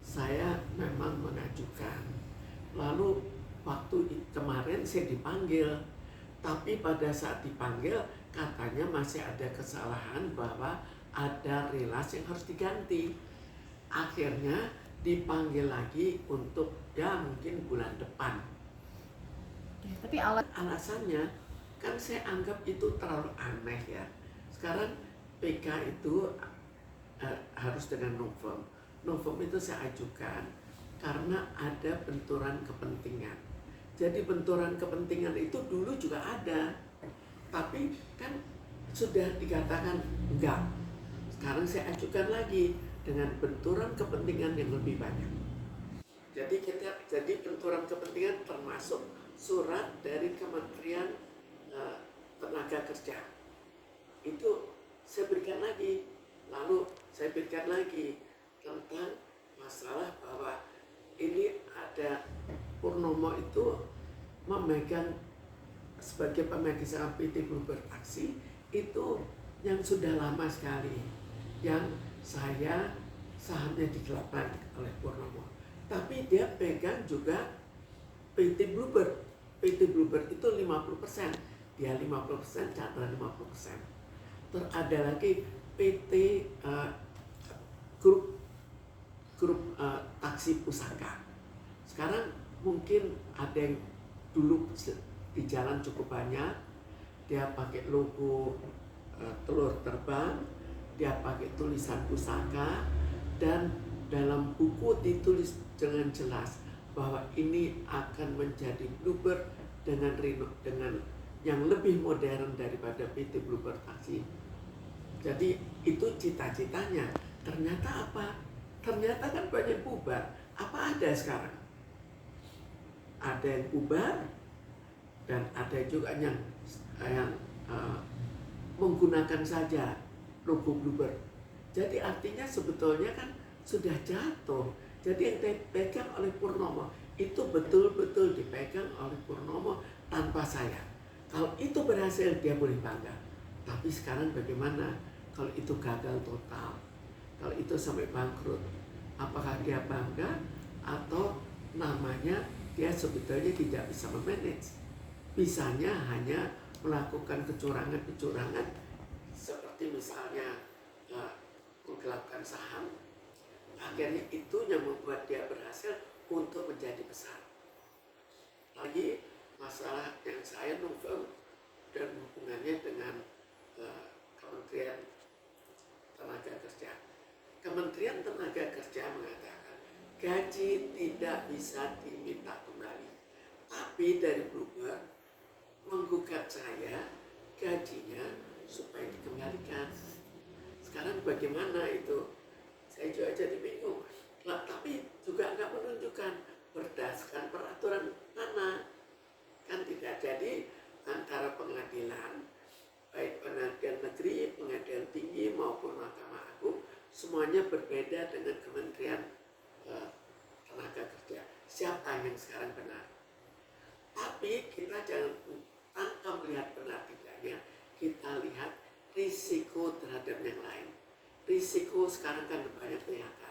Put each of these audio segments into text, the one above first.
saya memang mengajukan. Lalu waktu kemarin saya dipanggil, tapi pada saat dipanggil katanya masih ada kesalahan bahwa ada relas yang harus diganti. Akhirnya dipanggil lagi untuk mungkin bulan depan. Tapi alasannya kan saya anggap itu terlalu aneh ya. Sekarang PK itu harus dengan novum. Novum itu saya ajukan karena ada benturan kepentingan. Jadi benturan kepentingan itu dulu juga ada, tapi kan sudah dikatakan enggak. Sekarang saya ajukan lagi dengan benturan kepentingan yang lebih banyak. Jadi benturan kepentingan termasuk surat dari Kementerian Tenaga Kerja. Itu saya berikan lagi. Lalu saya berikan lagi tentang masalah bahwa ini ada Purnomo itu memegang sebagai pemegang saham PT Bluebird Taksi itu yang sudah lama sekali, yang saya sahamnya digelapkan oleh Purnomo. Tapi dia pegang juga PT Bluebird. PT Bluebird itu 50%, dia 50%, Chandra 50%. Terus ada lagi PT grup taksi pusaka. Sekarang mungkin ada yang dulu di jalan cukup banyak, dia pakai logo telur terbang, dia pakai tulisan pusaka, dan dalam buku ditulis dengan jelas bahwa ini akan menjadi Bluebird dengan yang lebih modern daripada PT Bluebird Taksi. Jadi itu cita-citanya. Ternyata apa? Ternyata kan banyak bubar. Apa ada sekarang? Ada yang bubar dan ada juga yang menggunakan saja logo Bluebird. Jadi artinya sebetulnya kan sudah jatuh. Jadi yang dipegang oleh Purnomo itu betul-betul dipegang oleh Purnomo tanpa saya. Kalau itu berhasil dia boleh bangga. Tapi sekarang bagaimana kalau itu gagal total? Kalau itu sampai bangkrut, apakah dia bangga atau namanya dia sebetulnya tidak bisa memanage? Bisanya hanya melakukan kecurangan-kecurangan seperti misalnya menggelapkan saham. Akhirnya itu yang membuat dia berhasil untuk menjadi besar. Lagi masalah yang saya novel dan hubungannya dengan Kementerian Tenaga Kerja. Kementerian Tenaga Kerja mengatakan gaji tidak bisa diminta kembali. Tapi dari Bluebird menggugat saya gajinya supaya dikembalikan. Sekarang bagaimana itu? Saya juga jadi bingung. Nah, tapi juga nggak menunjukkan berdasarkan peraturan mana. Kan tidak jadi antara pengadilan, baik pengadilan negeri, pengadilan tinggi maupun Mahkamah Agung, semuanya berbeda dengan Kementerian Tenaga Kerja. Siapa yang sekarang benar? Tapi kita jangan tanpa melihat benar tidaknya, kita lihat risiko terhadap yang lain. Risiko sekarang kan banyak PHK.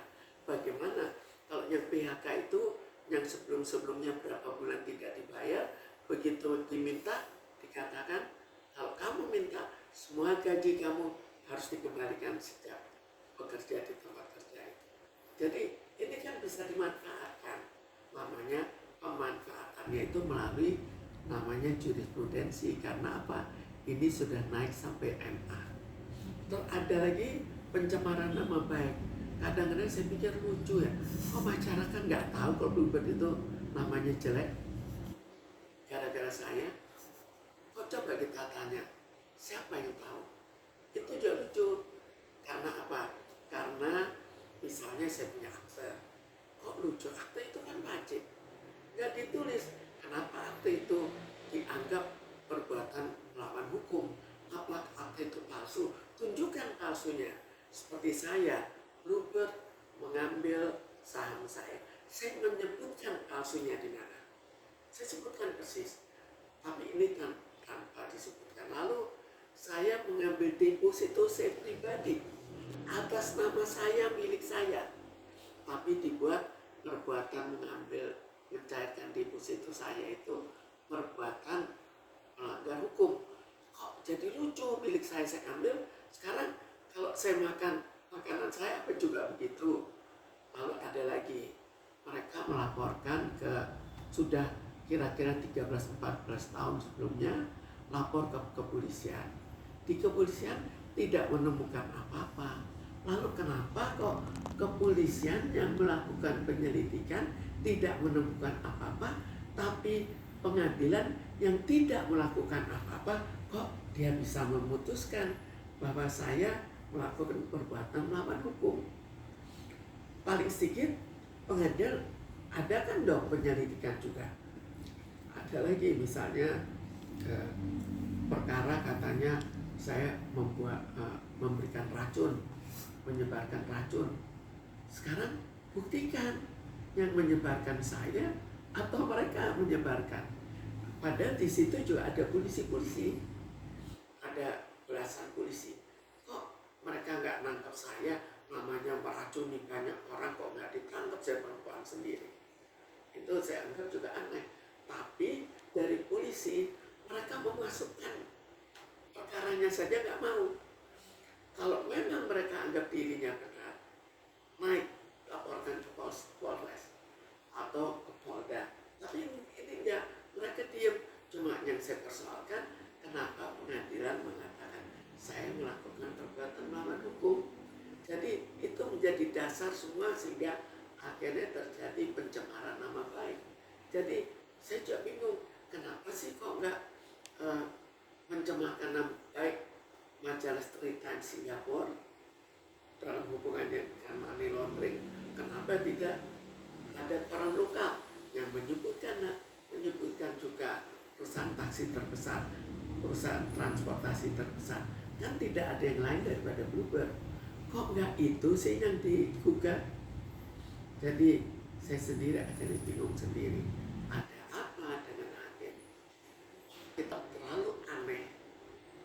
Bagaimana kalau yang PHK itu yang sebelum-sebelumnya berapa bulan tidak dibayar, begitu diminta dikatakan kalau kamu minta semua gaji kamu harus dikembalikan sejak bekerja di tempat kerja itu. Jadi ini kan bisa dimanfaatkan. Namanya pemanfaatannya itu melalui namanya jurisprudensi. Karena apa? Ini sudah naik sampai MA. Terus ada lagi pencemaran nama baik. Kadang-kadang saya pikir lucu ya, kok masyarakat nggak tahu kalau Bluebird itu namanya jelek gara-gara saya. Kok coba kita tanya, siapa yang tahu? Itu juga lucu. Karena apa? Karena misalnya saya punya akte. Kok lucu? Akte itu kan wajib, nggak ditulis. Kenapa akte itu dianggap perbuatan melawan hukum? Apakah akte itu palsu? Tunjukkan palsunya. Seperti saya, Bluebird mengambil saham saya menyebutkan palsunya di mana. Saya sebutkan persis, tapi ini tanpa disebutkan. Lalu saya mengambil deposito saya pribadi atas nama saya, milik saya. tapi dibuat perbuatan mencairkan deposito saya itu perbuatan melanggar hukum. Kok jadi lucu, milik saya ambil, sekarang kalau saya makan makanan saya apa juga begitu. Lalu ada lagi, mereka melaporkan sudah kira-kira 13-14 tahun sebelumnya, lapor ke kepolisian. Di kepolisian tidak menemukan apa-apa. Lalu kenapa kok kepolisian yang melakukan penyelidikan tidak menemukan apa-apa, tapi pengadilan yang tidak melakukan apa-apa kok dia bisa memutuskan bahwa saya melakukan perbuatan melawan hukum? Paling sedikit pengadilan ada kan dong penyelidikan juga. Ada lagi misalnya perkara katanya saya memberikan racun, menyebarkan racun. Sekarang buktikan yang menyebarkan saya atau mereka menyebarkan. Padahal di situ juga ada polisi-polisi, ada belasan polisi. Kok mereka nggak nangkap saya? Namanya meracuni banyak orang, kok nggak ditangkap saya perempuan sendiri? Itu saya anggap juga aneh. Tapi dari polisi mereka memasukkan perkaranya saja nggak mau. Kalau memang mereka anggap dirinya benar, naik laporkan ke Polres atau ke Polda. Tapi ini enggak, mereka diam. Cuma yang saya persoalkan, kenapa pengadilan mengatakan saya melakukan perbuatan melawan hukum. Jadi itu menjadi dasar semua sehingga akhirnya terjadi pencemaran nama baik. Jadi saya juga bingung, kenapa sih kok nggak mencemarkan nama baik majalah Straits Times Singapura dalam hubungannya dengan money laundering? Kenapa tidak ada orang lokal yang menyebutkan juga perusahaan taksi terbesar, perusahaan transportasi terbesar? Kan tidak ada yang lain daripada Bluebird. Kok nggak itu sih yang digugat? Jadi saya sendiri akhirnya bingung sendiri. Ada apa dengan hakim? Kita terlalu aneh.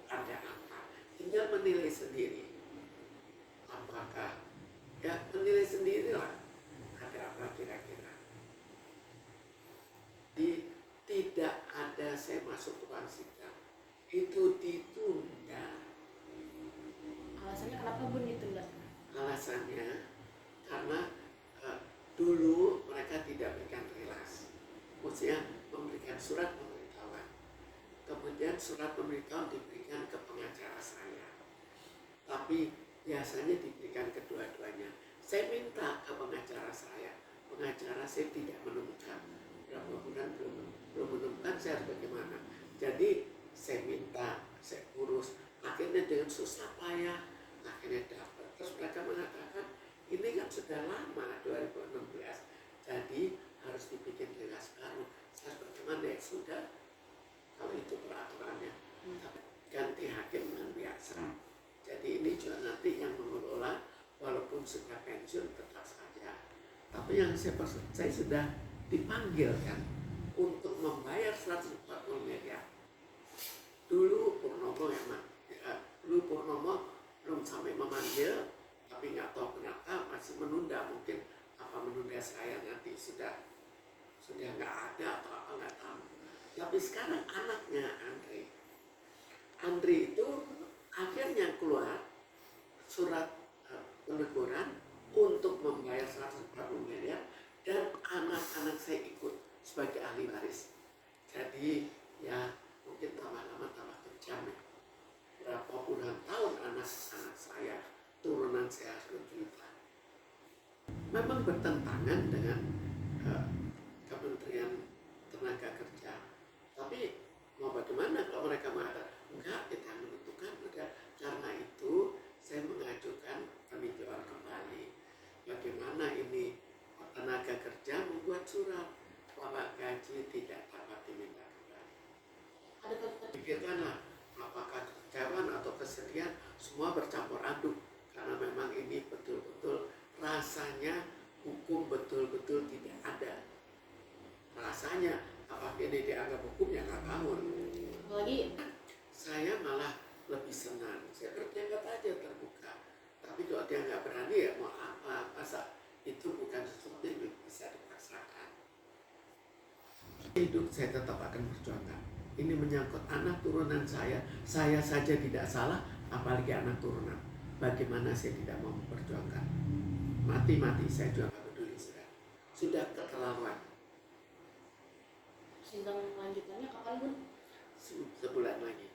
Ada apa? Tinggal menilai sendiri. Apakah? Ya menilai sendirilah. Ada apa kira-kira? Tidak ada saya masuk ke ruang sidang. Itu ditunda. Alasannya kenapa Bun ditunda? Alasannya karena dulu mereka tidak berikan rilas, maksudnya memberikan surat pemberitahuan. Kemudian surat pemberitahuan diberikan ke pengacara saya, tapi biasanya diberikan kedua-duanya. Saya minta ke pengacara saya tidak menemukan, berapa bulan belum menemukan, saya harus bagaimana? Jadi saya minta, saya urus, akhirnya dengan susah payah akhirnya dapat. Terus mereka mengatakan ini kan sudah lama, 2016, jadi harus dibikin rilas baru. Saya bagaimana? Ya sudah, kalau itu peraturannya, ganti hakim kan biasa. Jadi ini juga nanti yang mengelola, walaupun sudah pensiun tetap saja. Tapi yang saya sudah dipanggil kan untuk membayar 140 miliar. Dulu Purnomo belum sampai memanggil, tapi nggak tahu kenapa masih menunda. Mungkin apa menunda saya nanti sudah nggak ada atau apa nggak tahu. Tapi sekarang anaknya Andri itu akhirnya keluar surat peneguran untuk membayar 140 miliar dan anak-anak saya ikut sebagai ahli waris. Jadi ya mungkin tambah lama tambah kejam ya. Berapa puluhan tahun anak-anak saya, turunan saya harus menderita. Memang bertentangan dengan Kementerian Tenaga Kerja. Tapi mau bagaimana kalau mereka mengatakan enggak, kita menentukan udah. Karena itu saya mengajukan peninjauan kembali. Bagaimana ini tenaga kerja membuat surat bahwa gaji tidak dapat diminta kembali. Pikirkanlah apakah kekecewaan atau kesedihan semua bercampur aduk, karena memang ini betul-betul rasanya hukum betul-betul tidak ada. Rasanya apakah ini dianggap hukum, ya nggak tahu. Apalagi Saya malah lebih senang, saya berpendapat aja terbuka. Tapi kalau dia nggak berani, ya mau apa? Masa itu bukan hidup saya tetap akan perjuangkan. Ini menyangkut anak turunan saya saja tidak salah, apalagi anak turunan. Bagaimana saya tidak mau memperjuangkan? Mati-mati saya juga nggak peduli sudah keterlaluan. sidang lanjutannya kapan, Bun? Sebulan lagi.